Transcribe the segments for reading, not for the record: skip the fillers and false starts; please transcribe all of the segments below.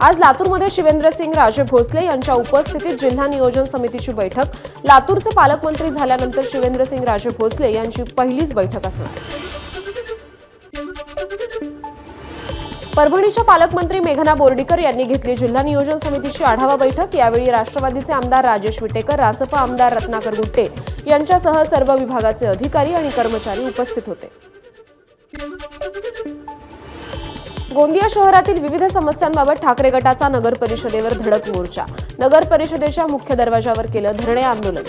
आज लातूरमध्ये शिवेंद्रसिंग राजे भोसले यांच्या उपस्थितीत जिल्हा नियोजन समितीची बैठक। लातूरचे पालकमंत्री झाल्यानंतर शिवेंद्रसिंग राजे भोसले यांची पहिलीच बैठक असणार। परभणीच्या पालकमंत्री मेघना बोर्डीकर यांनी घेतली जिल्हा नियोजन समितीची आढावा बैठक। यावेळी राष्ट्रवादीचे आमदार राजेश विटेकर, रासप आमदार रत्नाकर गुट्टे यांच्यासह सर्व विभागाचे अधिकारी आणि कर्मचारी उपस्थित होते। गोंदिया शहरातील विविध समस्यांबाबत ठाकरे गटाचा नगर परिषदेवर धडक मोर्चा। नगर परिषदेच्या मुख्य दरवाजावर केलं धरणे आंदोलन।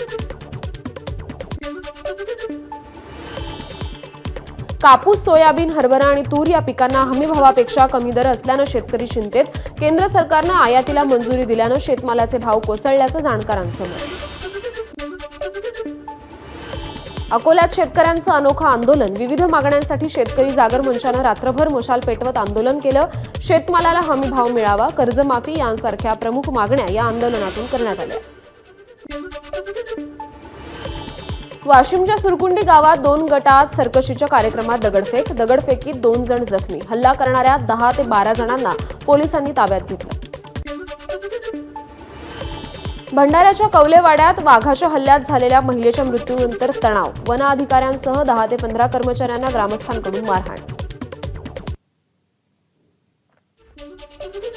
कापूस, सोयाबीन, हरभरा आणि तूर या पिकांना हमीभावापेक्षा कमी दर असल्यानं शेतकरी चिंतेत। केंद्र सरकारनं आयातीला मंजुरी दिल्यानं शेतमालाचे भाव कोसळल्याचं जाणकारांचं मत। अकोल्यात शेतकऱ्यांचं अनोखं आंदोलन। विविध मागण्यांसाठी शेतकरी जागर मंचानं रात्रभर मशाल पेटवत आंदोलन केलं। शेतमालाला हमी भाव मिळावा, कर्जमाफी यांसारख्या प्रमुख मागण्या या आंदोलनातून करण्यात आल्या। वाशिमच्या सुरकुंडी गावात 2 गटात सर्कशीच्या कार्यक्रमात दगडफेकीत 2 जण जखमी। हल्ला करणाऱ्या 10 ते 12 जणांना पोलिसांनी ताब्यात घेतलं। भंडाऱ्याच्या कवलेवाड्यात वाघाच्या हल्ल्यात झालेल्या महिलेच्या मृत्यूनंतर तणाव। वन अधिकाऱ्यांसह 10 ते 15 कर्मचाऱ्यांना ग्रामस्थांकडून मारहाण।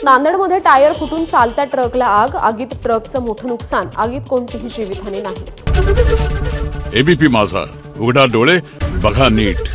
नांदेडमध्ये टायर फुटून चालत्या ट्रकला आग। आगीत ट्रकचं मोठं नुकसान। आगीत कोणतीही जीवितहानी नाही। एबीपी माझा, उघडा डोळे बघा नीट।